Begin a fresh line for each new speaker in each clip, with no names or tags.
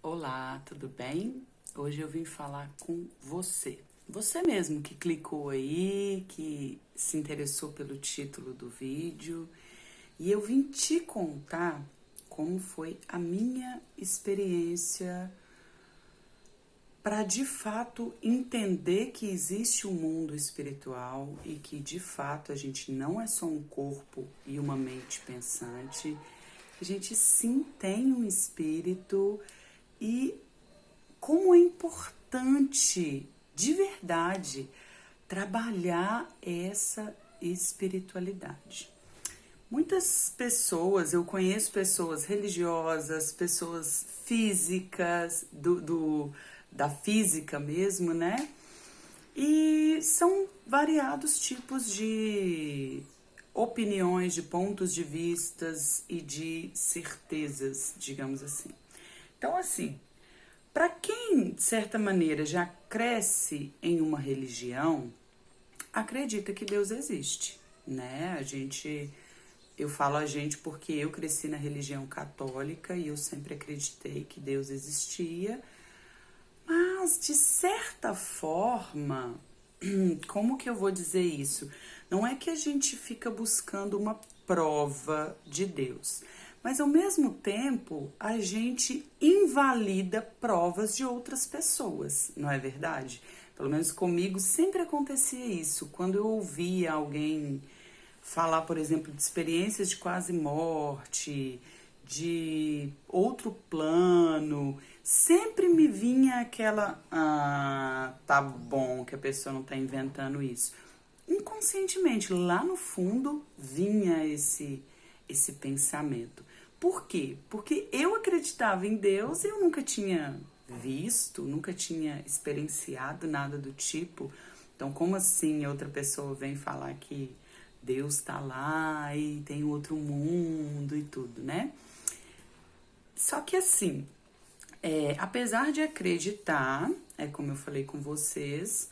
Olá, tudo bem? Hoje eu vim falar com você. Você mesmo que clicou aí, que se interessou pelo título do vídeo. E eu vim te contar como foi a minha experiência para de fato entender que existe um mundo espiritual e que de fato a gente não é só um corpo e uma mente pensante. A gente sim tem um espírito e como é importante, de verdade, trabalhar essa espiritualidade. Muitas pessoas, eu conheço pessoas religiosas, pessoas físicas, da física mesmo, né? E são variados tipos de opiniões, de pontos de vistas e de certezas, digamos assim. Então, assim, para quem, de certa maneira, já cresce em uma religião, acredita que Deus existe, né? Eu falo a gente porque eu cresci na religião católica e eu sempre acreditei que Deus existia, mas de certa forma, como que eu vou dizer isso? Não é que a gente fica buscando uma prova de Deus, mas ao mesmo tempo a gente invalida provas de outras pessoas, não é verdade? Pelo menos comigo sempre acontecia isso. Quando eu ouvia alguém falar, por exemplo, de experiências de quase morte, de outro plano, sempre me vinha aquela, tá bom que a pessoa não tá inventando isso. Inconscientemente, lá no fundo, vinha esse pensamento. Por quê? Porque eu acreditava em Deus e eu nunca tinha visto, nunca tinha experienciado nada do tipo. Então, como assim outra pessoa vem falar que Deus tá lá e tem outro mundo e tudo, né? Só que assim, apesar de acreditar, como eu falei com vocês,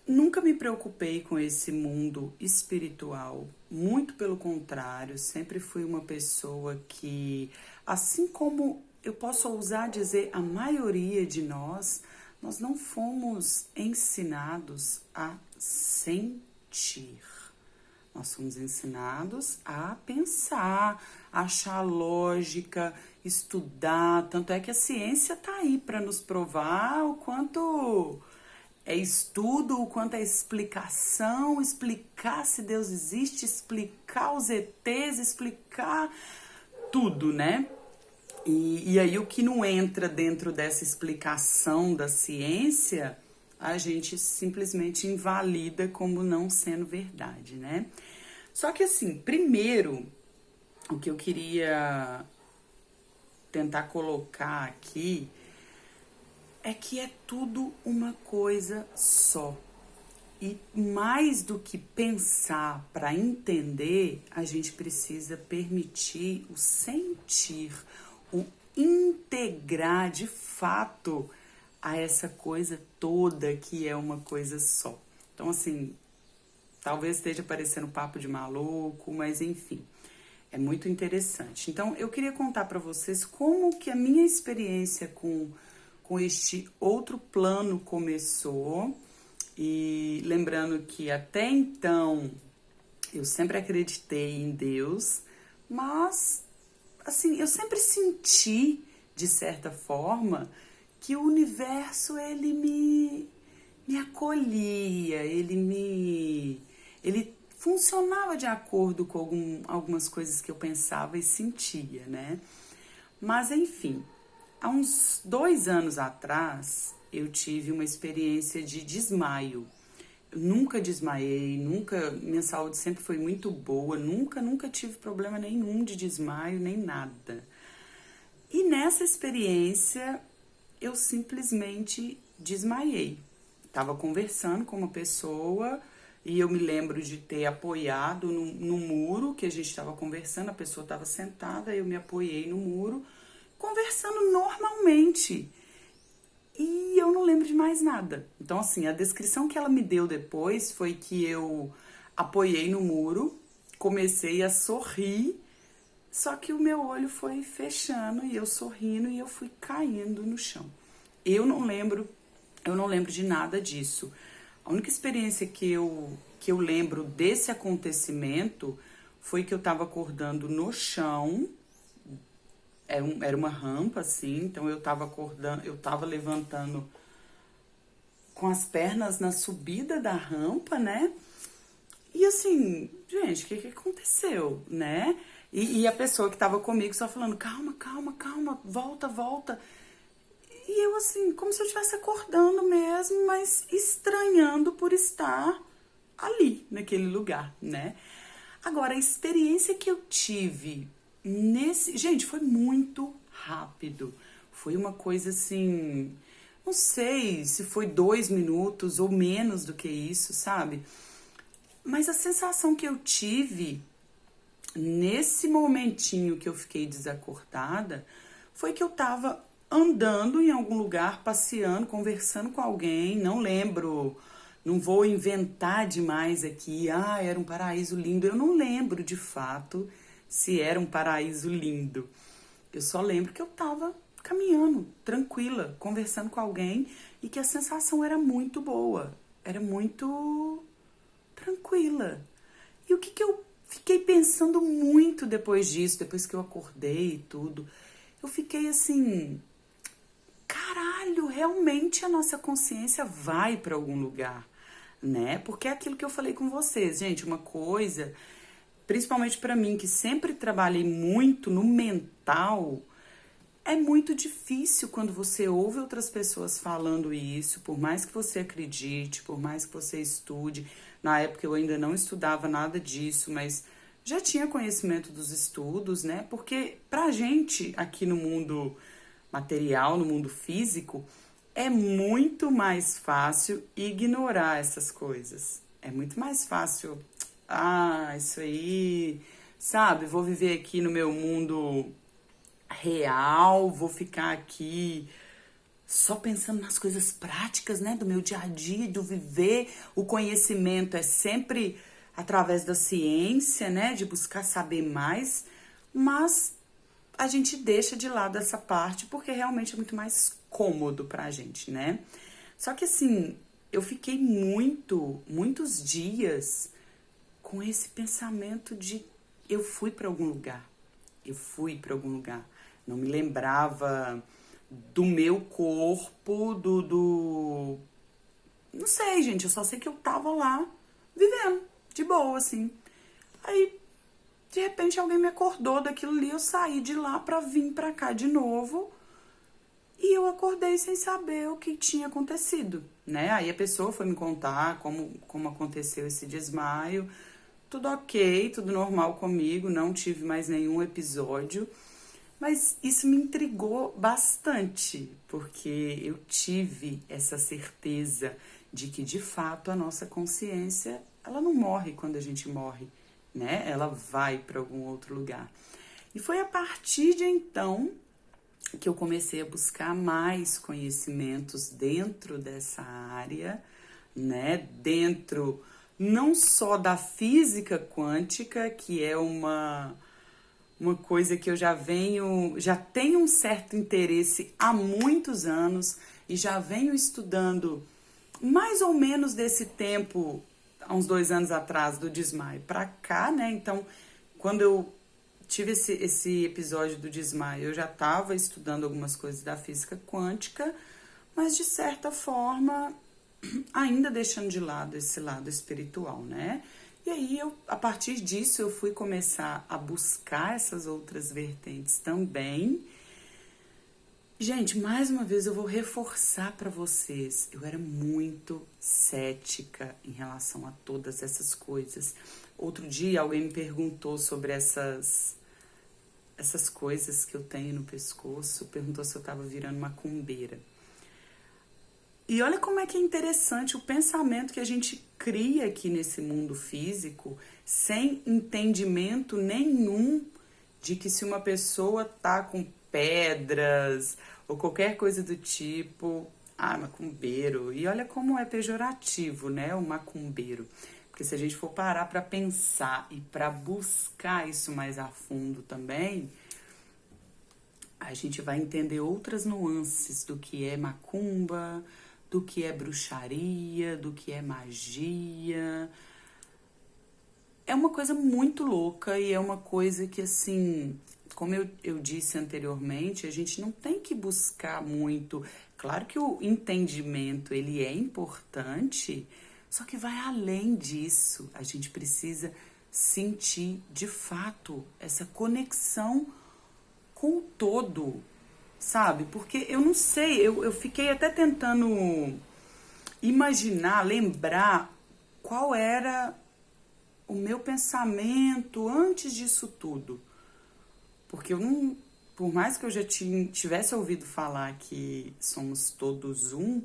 nunca me preocupei com esse mundo espiritual, muito pelo contrário, sempre fui uma pessoa que, assim como eu posso ousar dizer a maioria de nós não fomos ensinados a sentir. Nós fomos ensinados a pensar, a achar lógica, estudar. Tanto é que a ciência está aí para nos provar o quanto é estudo, o quanto é explicação, explicar se Deus existe, explicar os ETs, explicar tudo, né? E aí o que não entra dentro dessa explicação da ciência, a gente simplesmente invalida como não sendo verdade, né? Só que assim, primeiro, o que eu queria tentar colocar aqui é que é tudo uma coisa só. E mais do que pensar para entender, a gente precisa permitir o sentir, o integrar de fato a essa coisa toda que é uma coisa só. Então, assim, talvez esteja parecendo papo de maluco, mas enfim, é muito interessante. Então, eu queria contar para vocês como que a minha experiência com este outro plano começou. E lembrando que até então eu sempre acreditei em Deus, mas assim, eu sempre senti de certa forma que o universo ele me acolhia, ele funcionava de acordo com algumas coisas que eu pensava e sentia, né? Mas enfim, há uns 2 anos atrás eu tive uma experiência de desmaio. Eu nunca desmaiei, minha saúde sempre foi muito boa, nunca tive problema nenhum de desmaio, nem nada. E nessa experiência eu simplesmente desmaiei. Estava conversando com uma pessoa e eu me lembro de ter apoiado no muro que a gente estava conversando, a pessoa estava sentada, eu me apoiei no muro, conversando normalmente. E eu não lembro de mais nada. Então, assim, a descrição que ela me deu depois foi que eu apoiei no muro, comecei a sorrir Só que o meu olho foi fechando e eu sorrindo e eu fui caindo no chão. Eu não lembro de nada disso. A única experiência que eu lembro desse acontecimento foi que eu tava acordando no chão. Era uma rampa, assim, então eu tava acordando, eu tava levantando com as pernas na subida da rampa, né? E assim, gente, o que aconteceu, né? E a pessoa que tava comigo só falando, calma, calma, calma, volta, volta. E eu assim, como se eu estivesse acordando mesmo, mas estranhando por estar ali, naquele lugar, né? Agora, a experiência que eu tive nesse... Gente, foi muito rápido. Foi uma coisa assim... Não sei se foi 2 minutos ou menos do que isso, sabe? Mas a sensação que eu tive nesse momentinho que eu fiquei desacordada foi que eu tava andando em algum lugar, passeando, conversando com alguém, não lembro, não vou inventar demais aqui, era um paraíso lindo, eu não lembro de fato se era um paraíso lindo. Eu só lembro que eu tava caminhando, tranquila, conversando com alguém e que a sensação era muito boa, era muito tranquila. E o que eu fiquei pensando muito depois disso, depois que eu acordei e tudo, eu fiquei assim, caralho, realmente a nossa consciência vai para algum lugar, né? Porque é aquilo que eu falei com vocês, gente, uma coisa, principalmente para mim que sempre trabalhei muito no mental, é muito difícil quando você ouve outras pessoas falando isso, por mais que você acredite, por mais que você estude. Na época eu ainda não estudava nada disso, mas já tinha conhecimento dos estudos, né? Porque pra gente aqui no mundo material, no mundo físico, é muito mais fácil ignorar essas coisas. É muito mais fácil, isso aí, sabe? Vou viver aqui no meu mundo real, vou ficar aqui só pensando nas coisas práticas, né, do meu dia a dia, do viver. O conhecimento é sempre através da ciência, né, de buscar saber mais, mas a gente deixa de lado essa parte porque realmente é muito mais cômodo pra gente, né? Só que assim, eu fiquei muitos dias com esse pensamento de eu fui pra algum lugar. Eu fui pra algum lugar. Não me lembrava do meu corpo, Não sei, gente, eu só sei que eu tava lá vivendo, de boa, assim. Aí, de repente, alguém me acordou daquilo ali, eu saí de lá pra vir pra cá de novo. E eu acordei sem saber o que tinha acontecido, né? Aí a pessoa foi me contar como aconteceu esse desmaio. Tudo ok, tudo normal comigo, não tive mais nenhum episódio. Mas isso me intrigou bastante, porque eu tive essa certeza de que, de fato, a nossa consciência, ela não morre quando a gente morre, né? Ela vai para algum outro lugar. E foi a partir de então que eu comecei a buscar mais conhecimentos dentro dessa área, né? Dentro não só da física quântica, que é uma coisa que eu já tenho um certo interesse há muitos anos e já venho estudando mais ou menos desse tempo, há uns 2 anos atrás, do desmaio pra cá, né? Então, quando eu tive esse episódio do desmaio, eu já estava estudando algumas coisas da física quântica, mas de certa forma, ainda deixando de lado esse lado espiritual, né? E aí, a partir disso, eu fui começar a buscar essas outras vertentes também. Gente, mais uma vez eu vou reforçar para vocês, eu era muito cética em relação a todas essas coisas. Outro dia alguém me perguntou sobre essas coisas que eu tenho no pescoço, perguntou se eu estava virando macumbeira. E olha como é que é interessante o pensamento que a gente cria aqui nesse mundo físico, sem entendimento nenhum de que se uma pessoa tá com pedras ou qualquer coisa do tipo, macumbeiro. E olha como é pejorativo, né, o macumbeiro. Porque Porque se a gente for parar para pensar e para buscar isso mais a fundo também, a gente vai entender outras nuances do que é macumba, do que é bruxaria, do que é magia. É uma coisa muito louca e é uma coisa que, assim, como eu disse anteriormente, a gente não tem que buscar muito. Claro que o entendimento, ele é importante, só que vai além disso. A gente precisa sentir, de fato, essa conexão com o todo, sabe? Porque eu não sei, eu fiquei até tentando imaginar, lembrar qual era o meu pensamento antes disso tudo. Porque eu não, por mais que eu já tivesse ouvido falar que somos todos um,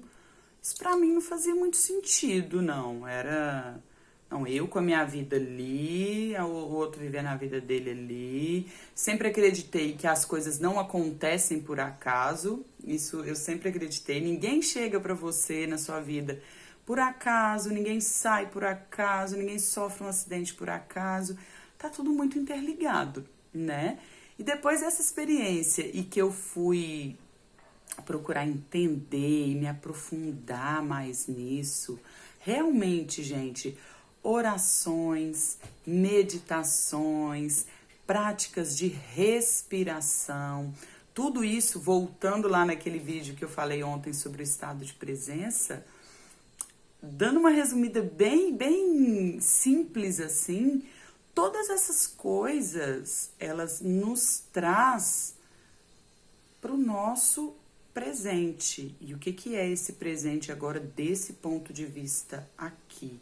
isso pra mim não fazia muito sentido, não. Era, não, eu com a minha vida ali, o outro vivendo a vida dele ali. Sempre acreditei que as coisas não acontecem por acaso. Isso eu sempre acreditei. Ninguém chega pra você na sua vida por acaso, ninguém sai por acaso, ninguém sofre um acidente por acaso. Tá tudo muito interligado, né? E depois dessa experiência e que eu fui procurar entender e me aprofundar mais nisso, realmente, gente, orações, meditações, práticas de respiração, tudo isso, voltando lá naquele vídeo que eu falei ontem sobre o estado de presença, dando uma resumida bem simples assim, todas essas coisas, elas nos traz para o nosso presente. E o que é esse presente agora desse ponto de vista aqui?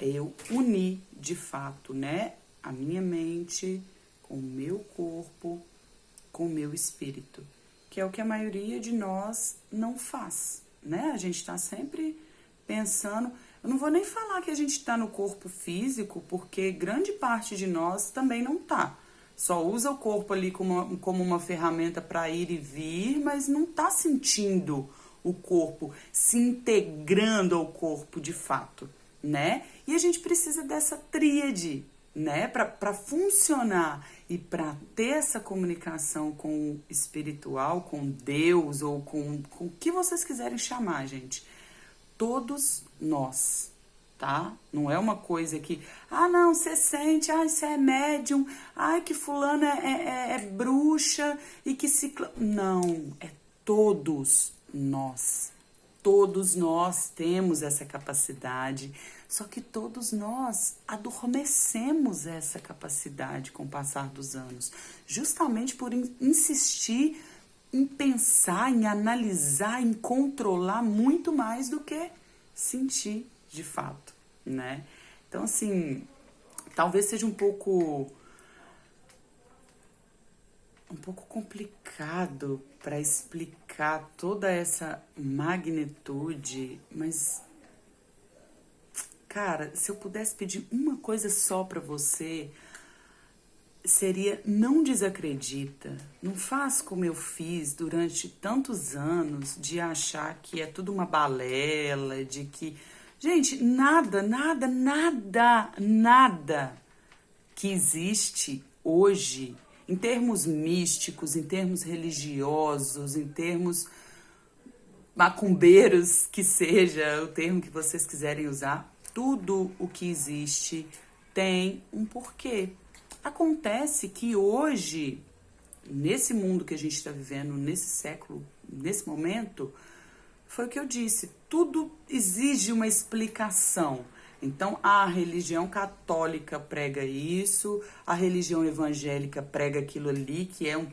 É eu unir de fato, né, a minha mente com o meu corpo, com o meu espírito, que é o que a maioria de nós não faz, né? A gente tá sempre pensando, eu não vou nem falar que a gente tá no corpo físico, porque grande parte de nós também não tá. Só usa o corpo ali como uma ferramenta para ir e vir, mas não tá sentindo o corpo, se integrando ao corpo de fato, né? E a gente precisa dessa tríade, né? Para funcionar e para ter essa comunicação com o espiritual, com Deus ou com o que vocês quiserem chamar, gente. Todos nós, tá? Não é uma coisa que, não, você sente, você é médium, que fulano é bruxa e que cicla... Não, é todos nós. Todos nós temos essa capacidade, só que todos nós adormecemos essa capacidade com o passar dos anos, justamente por insistir em pensar, em analisar, em controlar muito mais do que sentir de fato, né? Então, assim, talvez seja um pouco complicado para explicar toda essa magnitude, mas, cara, se eu pudesse pedir uma coisa só para você, seria: não desacredita, não faz como eu fiz durante tantos anos de achar que é tudo uma balela, de que... Gente, nada que existe hoje, em termos místicos, em termos religiosos, em termos macumbeiros, que seja o termo que vocês quiserem usar, tudo o que existe tem um porquê. Acontece que hoje, nesse mundo que a gente está vivendo, nesse século, nesse momento, foi o que eu disse, tudo exige uma explicação. Então, a religião católica prega isso, a religião evangélica prega aquilo ali, que é um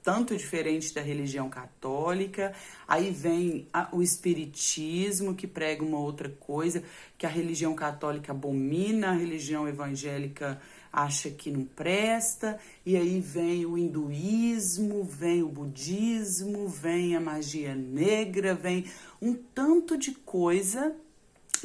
tanto diferente da religião católica. Aí vem o espiritismo, que prega uma outra coisa, que a religião católica abomina, a religião evangélica acha que não presta, e aí vem o hinduísmo, vem o budismo, vem a magia negra, vem um tanto de coisa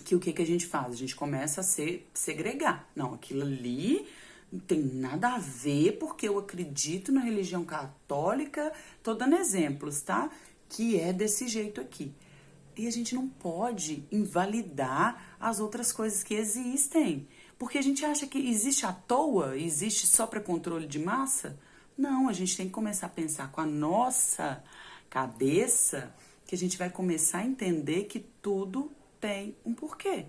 que o que a gente faz? A gente começa a segregar. Não, aquilo ali não tem nada a ver porque eu acredito na religião católica, tô dando exemplos, tá? Que é desse jeito aqui. E a gente não pode invalidar as outras coisas que existem. Porque a gente acha que existe à toa, existe só para controle de massa. Não, a gente tem que começar a pensar com a nossa cabeça, que a gente vai começar a entender que tudo tem um porquê.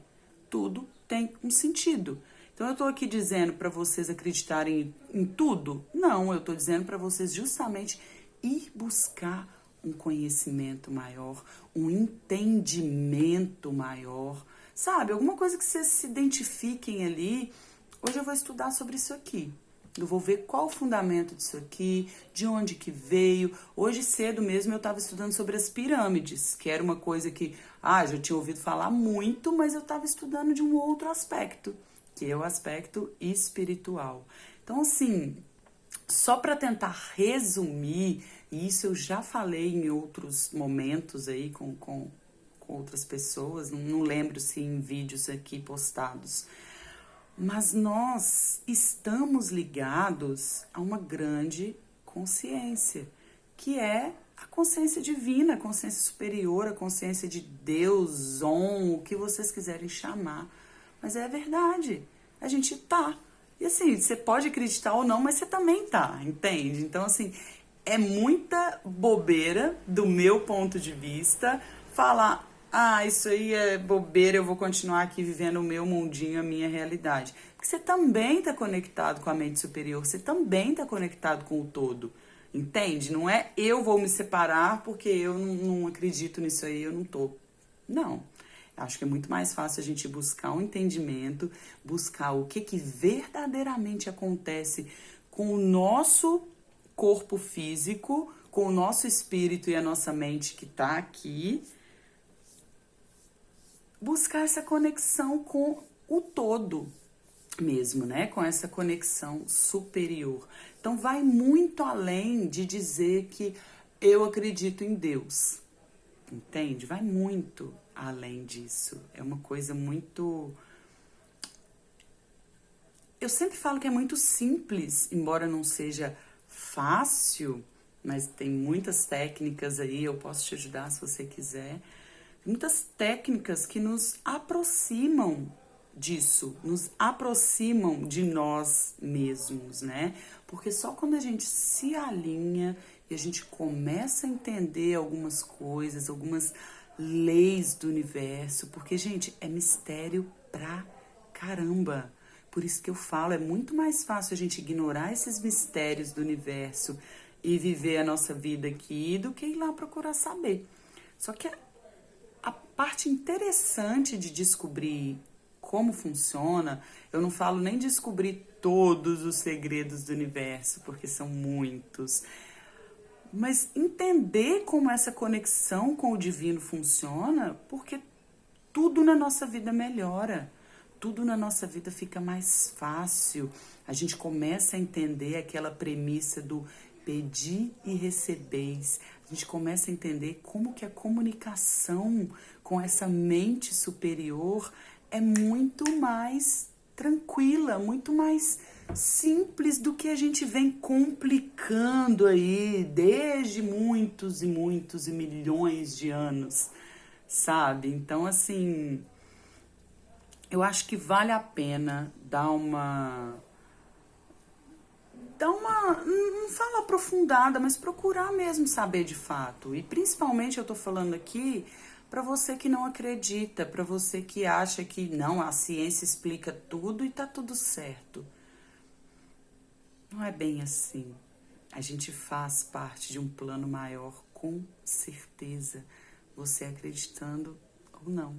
Tudo tem um sentido. Então eu estou aqui dizendo para vocês acreditarem em tudo? Não, eu estou dizendo para vocês justamente ir buscar um conhecimento maior, um entendimento maior, sabe? Alguma coisa que vocês se identifiquem ali. Hoje eu vou estudar sobre isso aqui. Eu vou ver qual o fundamento disso aqui, de onde que veio. Hoje cedo mesmo eu estava estudando sobre as pirâmides, que era uma coisa que, já tinha ouvido falar muito, mas eu estava estudando de um outro aspecto, que é o aspecto espiritual. Então, assim, só para tentar resumir, e isso eu já falei em outros momentos aí com outras pessoas, não lembro se em vídeos aqui postados, mas nós estamos ligados a uma grande consciência, que é a consciência divina, a consciência superior, a consciência de Deus, o que vocês quiserem chamar. Mas é a verdade, a gente tá. E assim, você pode acreditar ou não, mas você também tá, entende? Então, assim, é muita bobeira, do meu ponto de vista, falar, isso aí é bobeira, eu vou continuar aqui vivendo o meu mundinho, a minha realidade. Porque você também tá conectado com a mente superior, você também tá conectado com o todo, entende? Não é eu vou me separar porque eu não acredito nisso aí, eu não tô. Não. Acho que é muito mais fácil a gente buscar um entendimento, buscar o que verdadeiramente acontece com o nosso corpo físico, com o nosso espírito e a nossa mente que está aqui, buscar essa conexão com o todo mesmo, né? Com essa conexão superior. Então vai muito além de dizer que eu acredito em Deus, entende? Vai muito além disso. É uma coisa muito... Eu sempre falo que é muito simples, embora não seja fácil, mas tem muitas técnicas aí, eu posso te ajudar se você quiser. Muitas técnicas que nos aproximam disso, nos aproximam de nós mesmos, né? Porque só quando a gente se alinha e a gente começa a entender algumas coisas, algumas leis do universo, porque, gente, é mistério pra caramba. Por isso que eu falo, é muito mais fácil a gente ignorar esses mistérios do universo e viver a nossa vida aqui do que ir lá procurar saber. Só que a parte interessante de descobrir como funciona, eu não falo nem descobrir todos os segredos do universo, porque são muitos, mas entender como essa conexão com o divino funciona, porque tudo na nossa vida melhora, tudo na nossa vida fica mais fácil. A gente começa a entender aquela premissa do pedir e recebeis. A gente começa a entender como que a comunicação com essa mente superior é muito mais tranquila, muito mais simples do que a gente vem complicando aí desde muitos e muitos e milhões de anos, sabe? Então, assim, eu acho que vale a pena não falo aprofundada, mas procurar mesmo saber de fato. E principalmente eu tô falando aqui para você que não acredita, para você que acha que não, a ciência explica tudo e tá tudo certo. Não é bem assim. A gente faz parte de um plano maior, com certeza, você acreditando ou não.